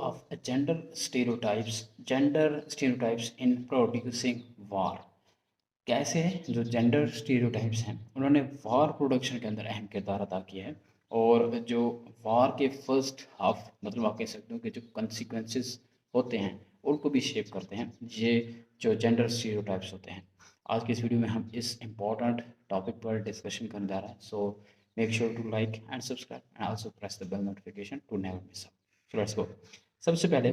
of gender stereotypes in producing war। कैसे जो gender stereotypes हैं उन्होंने वॉर प्रोडक्शन के अंदर अहम किरदार अदा किया है, और जो वॉर के फर्स्ट हाफ मतलब आप कह सकते हो कि जो कंसिक्वेंसेस होते हैं उनको भी शेप करते हैं ये जो जेंडर स्टीरियोटाइप्स होते हैं। आज की इस वीडियो में हम इस इम्पॉर्टेंट टॉपिक पर डिस्कशन करने जा रहे हैं। So make sure to like and subscribe and also press the bell notification to never miss out. So let's go. सबसे पहले,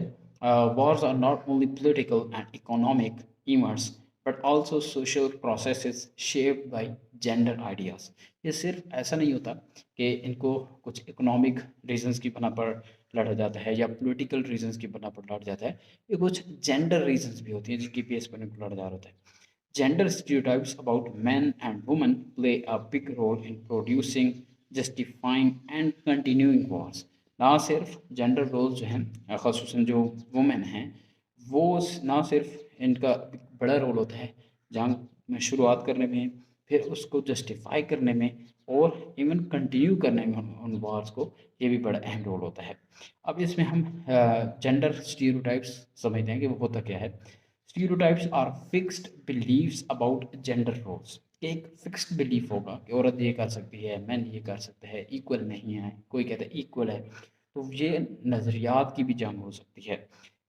wars are not only political and economic events but also social processes shaped by gender ideas। ये सिर्फ ऐसा नहीं होता कि इनको कुछ इकोनॉमिक रीजंस की बना पर लड़ा जाता है या पॉलिटिकल रीजंस की बना पर लड़ा जाता है, ये कुछ जेंडर रीजंस भी होती हैं जिनकी बेस पर इनको लड़ा जा रहा होता है। Gender stereotypes about men and women play a big role in producing, justifying and continuing wars। ना सिर्फ जेंडर रोल जो हैं ख़ासूसन जो वुमेन हैं वो ना सिर्फ इनका बड़ा रोल होता है जंग में शुरुआत करने में, फिर उसको जस्टिफाई करने में और इवन कंटिन्यू करने में उन वार्स को, ये भी बड़ा अहम रोल होता है। अब इसमें हम जेंडर स्टीरियोटाइप्स समझते हैं कि वो होता क्या है। Stereotypes are fixed believes about gender roles. एक फिक्स्ड बिलीफ होगा कि औरत ये कर सकती है, मैन ये कर सकते हैं, इक्वल नहीं है, कोई कहता है इक्वल है, तो ये नज़रियात की भी जंग हो सकती है।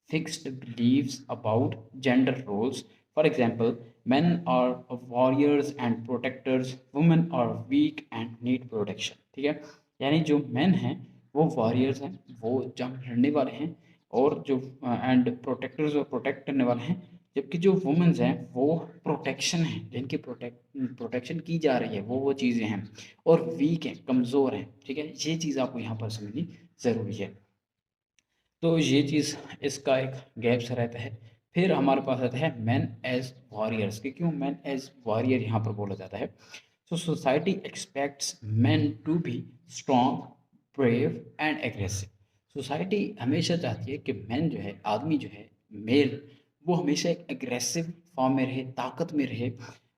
Fixed believes about gender roles, for example men are warriors and protectors, women are weak and need protection। ठीक है, यानी जो men हैं वो वॉरियर्स हैं, वो जंग लड़ने वाले हैं, और जो एंड प्रोटेक्टर्स और प्रोटेक्ट करने वाले हैं, जबकि जो वुमेन्स हैं वो प्रोटेक्शन हैं, जिनकी प्रोटेक्शन की जा रही है, वो चीज़ें हैं, और वीक हैं, कमज़ोर हैं। ठीक है, ये चीज़ आपको यहाँ पर समझनी ज़रूरी है। तो ये चीज़ इसका एक गैप सा रहता है। फिर हमारे पास आता है मैन एज वॉरियर्स कि क्यों मैन एज वॉरियर यहाँ पर बोला जाता है। So society expects man to be strong, brave and aggressive. Society हमेशा चाहती है कि मैन जो है, आदमी जो है, मेल, वो हमेशा एक एग्रेसिव फॉर्म में रहे, ताकत में रहे,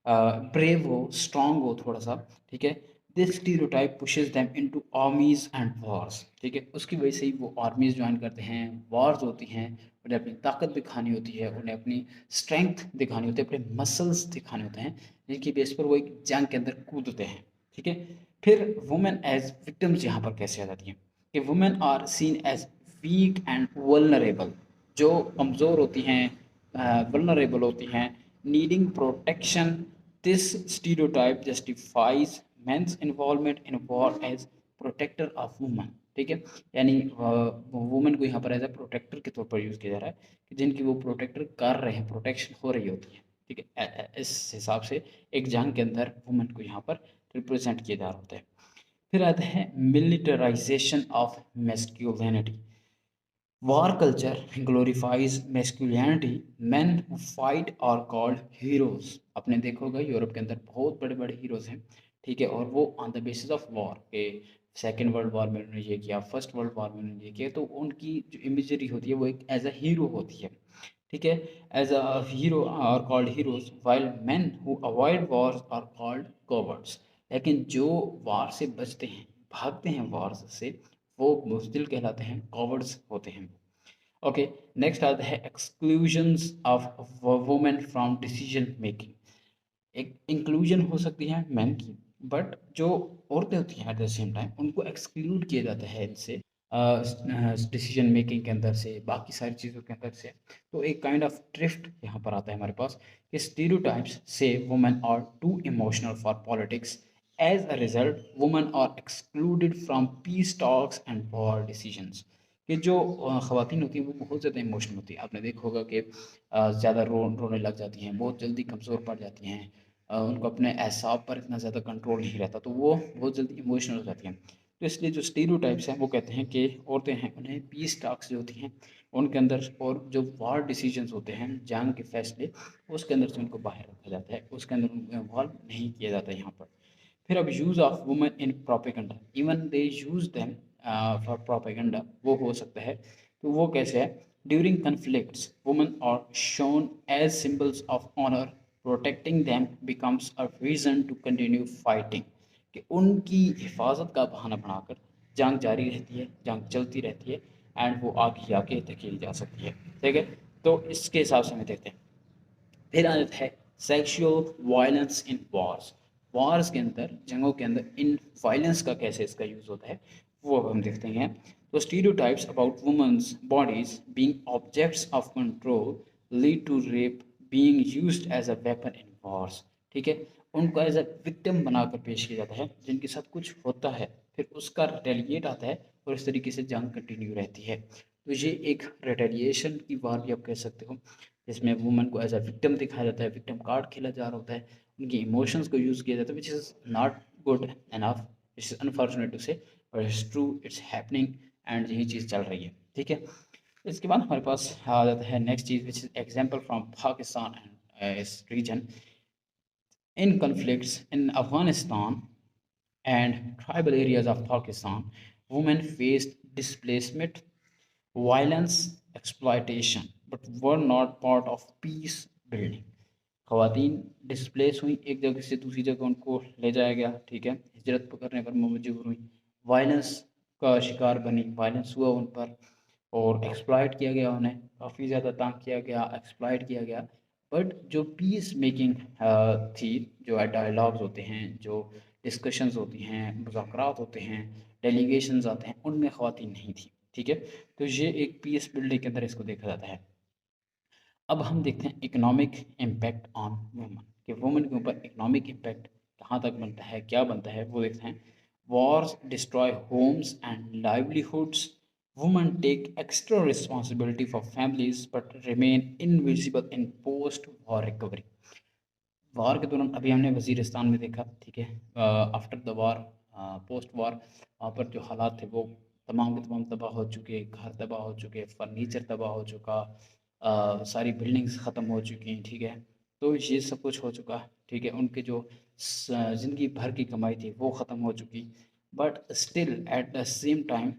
ब्रेव हो, स्ट्रॉन्ग हो थोड़ा सा। ठीक है, this stereotype pushes them into आर्मीज and Wars. ठीक है, उसकी वजह से ही वो आर्मीज ज्वाइन करते हैं, वॉर्स होती हैं, उन्हें अपनी ताकत दिखानी होती है, उन्हें अपनी स्ट्रेंथ दिखानी होती है, अपने मसल्स दिखाने होते हैं, जिनकी बेस पर वो एक जंग के अंदर कूदते हैं। ठीक है, फिर वुमेन एज विक्टिम्स यहाँ पर कैसे आ जाती हैं कि women are seen as weak and vulnerable. जो कमज़ोर होती हैं, वल्नरेबल होती हैं, needing protection. This stereotype justifies men's involvement in war as protector of woman. ठीक है, यानी वुमेन को यहाँ पर एज ए प्रोटेक्टर के तौर पर यूज़ किया जा रहा है कि जिनकी वो प्रोटेक्टर कर रहे हैं, प्रोटेक्शन हो रही होती है। ठीक है, इस हिसाब से एक जंग के अंदर वुमेन को यहाँ पर रिप्रेजेंट किया जा रहा होता है। फिर आता है militarisation of masculinity. War culture glorifies masculinity. Men who fight are called heroes। आपने देखा होगा यूरोप के अंदर बहुत बड़े बड़े हीरोज हैं। ठीक है, और वो on the basis of war के सेकेंड वर्ल्ड वॉर में उन्होंने ये किया, फर्स्ट वर्ल्ड वॉर में उन्होंने ये किया, तो उनकी जो इमेजरी होती है वो एक एज अ हीरो होती है। ठीक है, as a hero are called heroes while man who avoid wars are called cowards. लेकिन जो वार से बचते हैं, भागते हैं वॉर से, वो बुज़दिल कहलाते हैं, कॉवर्ड्स होते हैं। ओके, नेक्स्ट आता है exclusions of women from decision making. एक इंक्लूजन हो सकती है मैन की, बट जो औरतें होती हैं एट द सेम टाइम उनको एक्सक्लूड किया जाता है इनसे, डिसीजन मेकिंग के अंदर से, बाकी सारी चीज़ों के अंदर से। तो एक काइंड ऑफ ड्रिफ्ट यहाँ पर आता है हमारे पास कि स्टीरियोटाइप्स से women are too emotional for politics. As a result women are excluded from peace talks and war decisions. कि जो ख़वातीन होती हैं वो बहुत ज़्यादा इमोशनल होती हैं। आपने देखा होगा कि ज़्यादा रोने लग जाती हैं, बहुत जल्दी कमज़ोर पड़ जाती हैं, उनको अपने एहसाब पर इतना ज़्यादा कंट्रोल नहीं रहता, तो वो बहुत जल्दी इमोशनल हो जाती हैं। तो इसलिए जो स्टीरियोटाइप्स हैं वो कहते हैं कि औरतें हैं उन्हें पीस टॉक्स जो होती हैं उनके अंदर, और जो वार डिसीजंस होते हैं, जंग के फैसले, उसके अंदर से उनको बाहर रखा जाता है, उसके अंदर उनको इन्वॉल्व नहीं किया जाता है यहाँ पर। फिर अब use of women in propaganda, even they use them for propaganda, वो हो सकता है। तो वो कैसे है, during conflicts women are shown as symbols of honour, protecting them becomes a reason to continue fighting. कि उनकी हिफाजत का बहाना बनाकर जंग जारी रहती है, जंग चलती रहती है, एंड वो आगे आके धकेली जा सकती है। ठीक है, तो इसके हिसाब से हमें देखते हैं। फिर आ जाता है sexual violence in Wars. Wars के अंदर, जंगों के अंदर इन वायलेंस का कैसे इसका यूज़ होता है वो अब हम देखते हैं। तो stereotypes about women's bodies being objects of control lead to rape being used as a weapon in wars. ठीक है, उनको एज अ विक्टिम बनाकर पेश किया जाता है, जिनके साथ कुछ होता है फिर उसका रिटेलिएट आता है और इस तरीके से जंग कंटिन्यू रहती है। तो ये एक रिटेलिएशन की वार भी आप कह सकते हो, जिसमें वुमन को एज अ विक्टिम दिखाया जाता है, विक्टिम कार्ड खेला जा रहा होता है, उनकी इमोशंस को यूज़ किया जाता है, which is not good enough, it's unfortunate to say, but it's true, it's happening, and यही चीज़ चल रही है। ठीक है, इसके बाद हमारे पास आ जाता है नेक्स्ट चीज़, which is example from Pakistan and इस region. In conflicts in Afghanistan and tribal areas of Pakistan, women faced displacement, violence, exploitation, but were not part of peace building. खवातीन डिस्प्लेस हुई, एक जगह से दूसरी जगह उनको ले जाया गया। ठीक है, हिजरत करने पर मजबूर हुई, वायलेंस का शिकार बनी, वायलेंस हुआ उन पर और एक्सप्लॉइट किया गया, उन्हें काफ़ी ज़्यादा तंग किया गया, एक्सप्लॉइट किया गया। बट जो पीस मेकिंग थी, जो डायलॉग्स होते हैं, जो डिस्कशंस होती हैं, मुज़ाकरात होते हैं, डेलीगेशंस आते हैं, उनमें ख़वातीन नहीं थी। ठीक है, तो ये एक पीस बिल्डिंग के अंदर इसको देखा जाता है। अब हम देखते हैं इकोनॉमिक इम्पैक्ट ऑन वुमन, कि वुमन के ऊपर इकोनॉमिक इम्पैक्ट कहाँ तक बनता है, क्या बनता है, वो देखते हैं। Wars destroy homes and livelihoods, woman take extra responsibility for families but remain invisible in post war recovery. War के दौरान अभी हमने वजीरिस्तान में देखा, ठीक है, after the war, post war, वहाँ पर जो हालात थे वो तमाम के तमाम तबाह हो चुके, घर तबाह हो चुके, फर्नीचर तबाह हो चुका, सारी बिल्डिंग्स ख़त्म हो चुकी हैं। ठीक है, तो ये सब कुछ हो चुका। ठीक है, उनके जो ज़िंदगी भर की कमाई थी वो ख़त्म हो चुकी, but still at the same time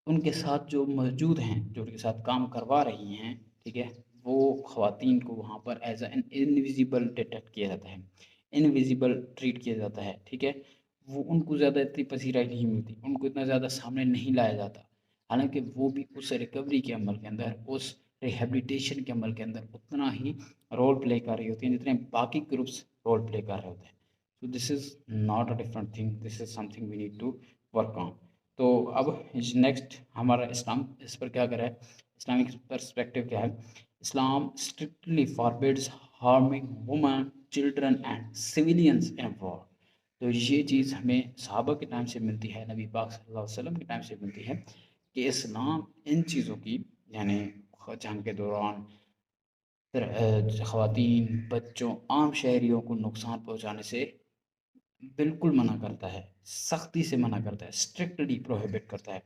उनके साथ जो मौजूद हैं, जो उनके साथ काम करवा रही हैं, ठीक है, वो ख़वातीन को वहाँ पर एज एन इनविजिबल डिटेक्ट किया जाता है, इनविजिबल ट्रीट किया जाता है। ठीक है, वो उनको ज़्यादा इतनी पसीराई नहीं मिलती, उनको इतना ज़्यादा सामने नहीं लाया जाता, हालांकि वो भी उस रिकवरी के अमल के अंदर, उस रिहेबिलिटेशन के अमल के अंदर उतना ही रोल प्ले कर रही होती हैं जितने बाकी ग्रुप्स रोल प्ले कर रहे होते हैं। तो this is not a different thing, this is something we need to work on. तो अब नेक्स्ट हमारा इस्लाम इस पर क्या करे, इस्लामिक पर्सपेक्टिव क्या है। Islam strictly forbids harming women, children and civilians in war. तो ये चीज़ हमें सहाबा के टाइम से मिलती है, नबी पाक सल्लल्लाहु अलैहि वसल्लम के टाइम से मिलती है, कि इस्लाम इन चीज़ों की, यानी जंग के दौरान ख़वातीन, बच्चों, आम शहरियों को नुकसान पहुंचाने से बिल्कुल मना करता है, सख्ती से मना करता है, स्ट्रिक्टली प्रोहिबिट करता है।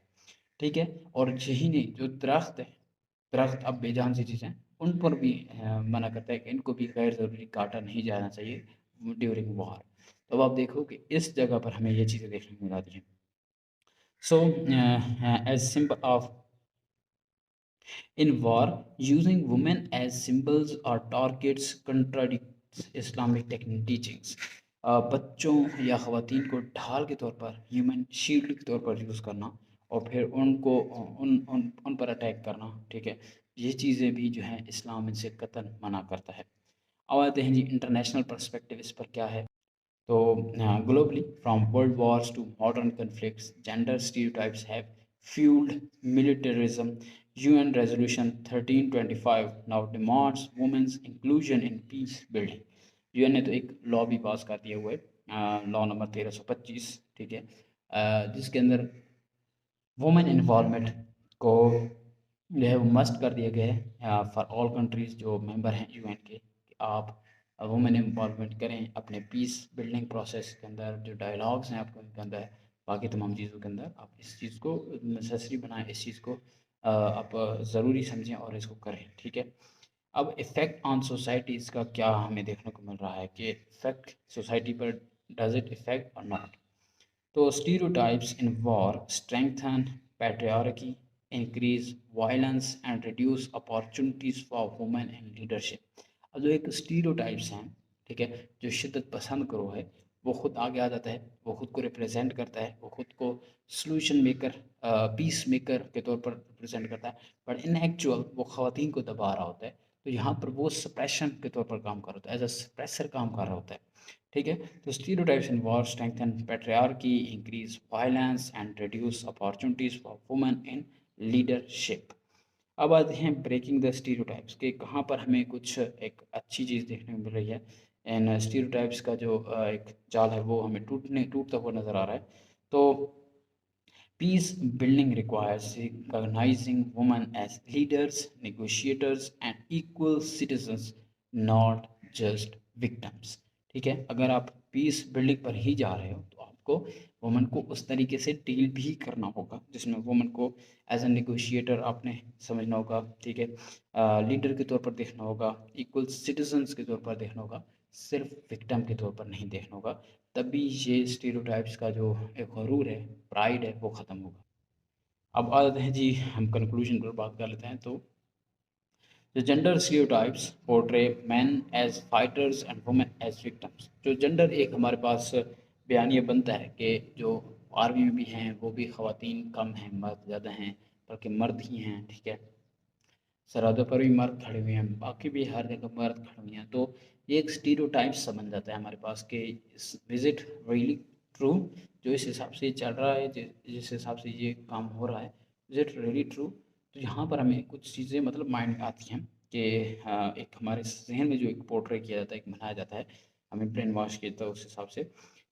ठीक है, और यही नहीं, जो दरख्त है, दरख्त अब बेजान सी चीज़ें, उन पर भी मना करता है कि इनको भी गैर ज़रूरी काटा नहीं जाना चाहिए ड्यूरिंग वॉर। तो अब आप देखो कि इस जगह पर हमें ये चीज़ें देखने को मिल जाती हैं। So as symbol of in war, using women as symbols or targets contradicts Islamic teachings. बच्चों या ख़वातीन को ढाल के तौर पर, ह्यूमन शील्ड के तौर पर यूज़ करना और फिर उनको उन पर अटैक करना, ठीक है, ये चीज़ें भी जो हैं इस्लाम इनसे कतन मना करता है। अब आते हैं जी इंटरनेशनल पर्सपेक्टिव इस पर क्या है। तो globally, from world wars to modern conflicts, gender stereotypes have fueled militarism. UN Resolution 1325 now demands women's inclusion in peace building. UN ने तो एक लॉ भी पास कर दिया हुआ है, लॉ नंबर 1325, ठीक है, जिसके अंदर वुमेन इन्वॉल्वमेंट को जो है वो मस्ट कर दिया गया है फॉर ऑल कंट्रीज़ जो मेंबर हैं यूएन के, कि आप वुमेन इन्वॉल्वमेंट करें अपने पीस बिल्डिंग प्रोसेस के अंदर, जो डायलॉग्स हैं आपके उनके अंदर, बाकी तमाम चीज़ों के अंदर आप इस चीज़ को नेसेसरी बनाएं, इस चीज़ को आप ज़रूरी समझें और इसको करें। ठीक है, अब इफ़ेक्ट ऑन सोसाइटी इसका क्या हमें देखने को मिल रहा है, कि इफ़ेक्ट सोसाइटी पर, डज इट इफ़ेक्ट और नॉट। तो stereotypes in war strengthen patriarchy, increase violence and reduce opportunities for women in leadership. अब जो एक stereotypes हैं, ठीक है, जो शिद्दत पसंद करो है, वो खुद आगे आ जाता है, वो खुद को रिप्रेजेंट करता है, वो खुद को सॉल्यूशन मेकर, पीस मेकर के तौर पर रिप्रेजेंट करता है, बट इन एक्चुअल वो ख़वातीन को दबा रहा होता है। तो यहाँ पर वो सप्रेशन के तौर पर काम कर रहा होता है, एज अ सप्रेसर काम कर रहा होता है। ठीक है, तो stereotypes in war strengthen patriarchy, increase violence and reduce opportunities for women in leadership. अब आते हैं ब्रेकिंग द स्टीरियोटाइप्स के, कहाँ पर हमें कुछ एक अच्छी चीज़ देखने को मिल रही है। एंड स्टीरियोटाइप्स का जो एक जाल है वो हमें टूटता हुआ नज़र आ रहा है। तो peace building requires recognising women as leaders, negotiators and equal citizens, not just victims. ठीक है, अगर आप पीस बिल्डिंग पर ही जा रहे हो तो आपको वुमेन को उस तरीके से डील भी करना होगा जिसमें वुमेन को एज ए नेगोशिएटर आपने समझना होगा। ठीक है, लीडर के तौर पर देखना होगा, इक्वल सिटीजन्स के तौर पर देखना होगा, सिर्फ विक्टिम के तौर पर नहीं देखना होगा। तभी ये स्टीरियोटाइप्स का जो एक गरूर है, प्राइड है, वो ख़त्म होगा। अब आ जाते हैं जी, हम कंक्लूजन पर बात कर लेते हैं। तो The gender stereotypes portray men as fighters and women as victims। जो जेंडर एक हमारे पास बयानिया बनता है कि जो आर्मी में भी हैं वो भी ख़वातीन कम हैं, मर्द ज़्यादा हैं, बल्कि मर्द ही हैं। ठीक है, सरहदों पर भी मर्द खड़े हुए हैं, बाकी भी हर जगह मर्द खड़े हुए हैं। तो ये एक स्टीरियोटाइप सा बन जाता है हमारे पास कि विजिट रियली ट्रू, जो इस हिसाब से चल रहा है, जिस हिसाब से ये काम हो रहा है, विजिट रियली ट्रू। तो यहाँ पर हमें कुछ चीज़ें मतलब माइंड में आती हैं कि एक हमारे जहन में जो एक पोर्ट्रे किया जाता है, एक बनाया जाता है, हमें ब्रेन वॉश किया जाता है उस हिसाब से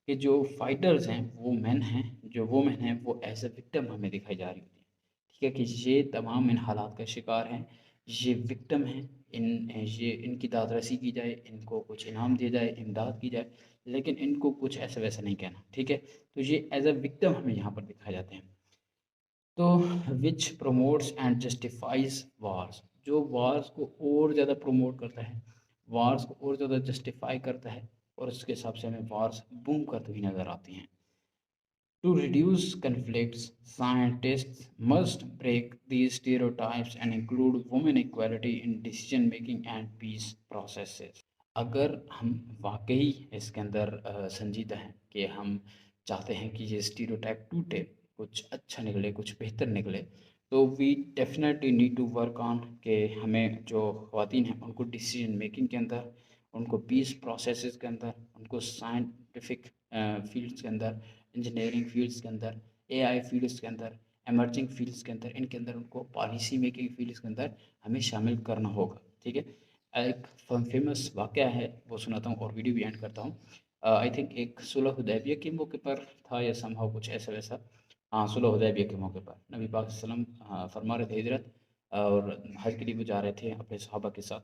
कि जो फाइटर्स हैं वो मैन हैं, जो वो मैन हैं वो एज ए विक्टिम हमें दिखाई जा रही होती है। ठीक है, कि ये तमाम इन हालात का शिकार हैं, ये विक्टिम हैं, ये इनकी दादरसी की जाए, इनको कुछ इनाम दिया जाए, इमदाद की जाए, लेकिन इनको कुछ ऐसा वैसा नहीं कहना। ठीक है, तो ये एज अ विक्टिम हमें यहाँ पर दिखाए जाते हैं। तो विच प्रोमोट्स एंड जस्टिफाइज वार्स, जो वार्स को और ज़्यादा प्रोमोट करता है, वार्स को और ज़्यादा जस्टिफाई करता है, और उसके हिसाब से हमें वार्स बूम करती हुई नज़र आती हैं। To reduce conflicts, scientists must break these stereotypes and include women equality in decision making and peace processes। अगर हम वाकई इसके अंदर संजीदा हैं कि हम चाहते हैं कि ये स्टीरियोटाइप टूटे, कुछ अच्छा निकले, कुछ बेहतर निकले, तो we definitely need to work on कि हमें जो ख़वातीन हैं उनको डिसीजन मेकिंग के अंदर, उनको पीस प्रोसेसेस के अंदर, उनको साइंटिफिक फील्ड्स के अंदर, इंजीनियरिंग फील्ड्स के अंदर, एआई फील्ड्स के अंदर, एमर्जिंग फील्ड्स के अंदर, इनके अंदर उनको पॉलिसी मेकिंग फील्ड्स के अंदर हमें शामिल करना होगा। ठीक है, एक फेमस वाक़या है वो सुनाता हूँ और वीडियो भी एंड करता हूँ। आई थिंक एक सुलह हुदैबिया के मौके पर था या समहाउ कुछ ऐसा वैसा। हाँ, सुलह हुदैबिया के मौके पर नबी पाक सल्लम फरमा रहे थे हिजरत, और हज के लिए वो जा रहे थे अपने सहाबा के साथ।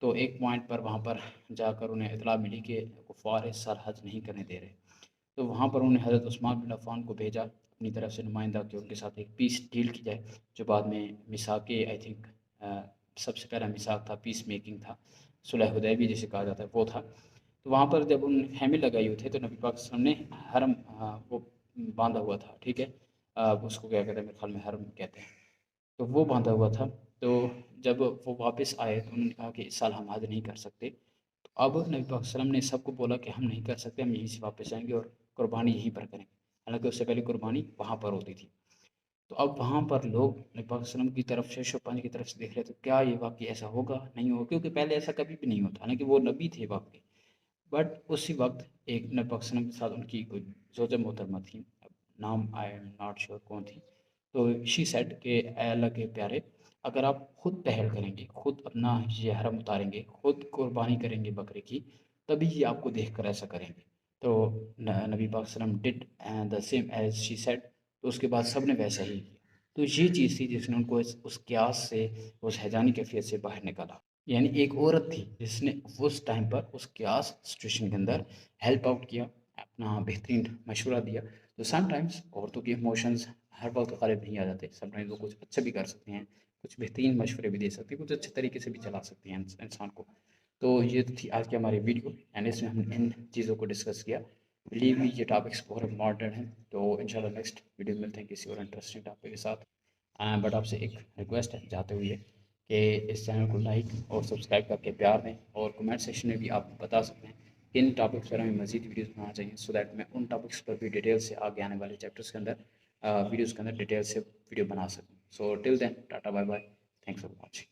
तो एक पॉइंट पर वहाँ पर जाकर उन्हें इतला मिली कि कुफ़ार इस साल हज नहीं करने दे रहे। तो वहाँ पर उन्होंने हज़रत उस्मान बिन अफ़्फ़ान को भेजा अपनी तरफ से नुमाइंदा, कि उनके साथ एक पीस डील की जाए, जो बाद में मिसाक, आई थिंक सबसे पहला मिसाक था, पीस मेकिंग था, सुलह हुदैबिया जिसे कहा जाता है वो था। तो वहाँ पर जब उन खेमे लगाए हुए थे तो नबी पाक सल्लल्लाहु अलैहि वसल्लम ने हरम वो बांधा हुआ था। ठीक है, उसको क्या कहते हैं, मेरे ख्याल में हरम कहते हैं, तो वो बांधा हुआ था। तो जब वो वापस आए तो उन्होंने कहा कि इस साल हम हज नहीं कर सकते। तो अब नबी पाक वसल्लम ने सबको बोला कि हम नहीं कर सकते, हम यहीं से वापस आएंगे और कुर्बानी यहीं पर करेंगे। हालांकि उससे पहले कुर्बानी वहाँ पर होती थी। तो अब वहाँ पर लोग नबी पाक वसल्लम की तरफ से, शोपानी की तरफ से देख रहे थे, क्या ये वाकई ऐसा होगा, नहीं होगा, क्योंकि पहले ऐसा कभी भी नहीं होता, हालांकि वो नबी थे वाकई। बट उसी वक्त एक नबी पाक वसल्लम के साथ उनकी कोई जोजा मोहतरमा थी, अब नाम आई एम नॉट श्योर कौन थी। तो शी सेड कि "ऐ अल्लाह के प्यारे, अगर आप खुद पहल करेंगे, खुद अपना ये हरम उतारेंगे, खुद कुर्बानी करेंगे बकरे की, तभी ये आपको देख कर ऐसा करेंगे।" तो नबी पाक वसल्लम did the same as she said. तो उसके बाद सब ने वैसा ही किया। तो ये चीज़ थी जिसने उनको उस क्यास से, उस हैजानी कैफियत से बाहर निकाला। यानी एक औरत थी जिसने उस टाइम पर उस क्यास सिचुएशन के अंदर हेल्प आउट किया, अपना बेहतरीन मशवरा दिया। तो समटाइम्स औरतों के इमोशंस हर वक्त गालिब नहीं आ जाते, समटाइम्स वो कुछ अच्छा भी कर सकती हैं, कुछ बेहतरीन मशवरे भी दे सकती हैं, कुछ अच्छे तरीके से भी चला सकती हैं इंसान को। तो ये थी आज की हमारी वीडियो, एंड इसमें हमने इन चीज़ों को डिस्कस किया। बिलीव मी, ये टॉपिक्स बहुत मॉडर्न हैं। तो इंशाल्लाह नेक्स्ट वीडियो में मिलते हैं किसी और इंटरेस्टिंग टॉपिक के साथ। बट आपसे एक रिक्वेस्ट है जाते हुए कि इस चैनल को लाइक और सब्सक्राइब करके प्यार दें, और कमेंट सेक्शन में भी आप बता सकते हैं किन टॉपिक्स पर हमें मज़ीद वीडियोस बनाना चाहिए, सो दैट मैं उन टॉपिक्स पर भी डिटेल से आगे आने वाले चैप्टर्स के अंदर वीडियोस के अंदर डिटेल से वीडियो बना सकूँ। So till then tata bye bye, thanks for watching.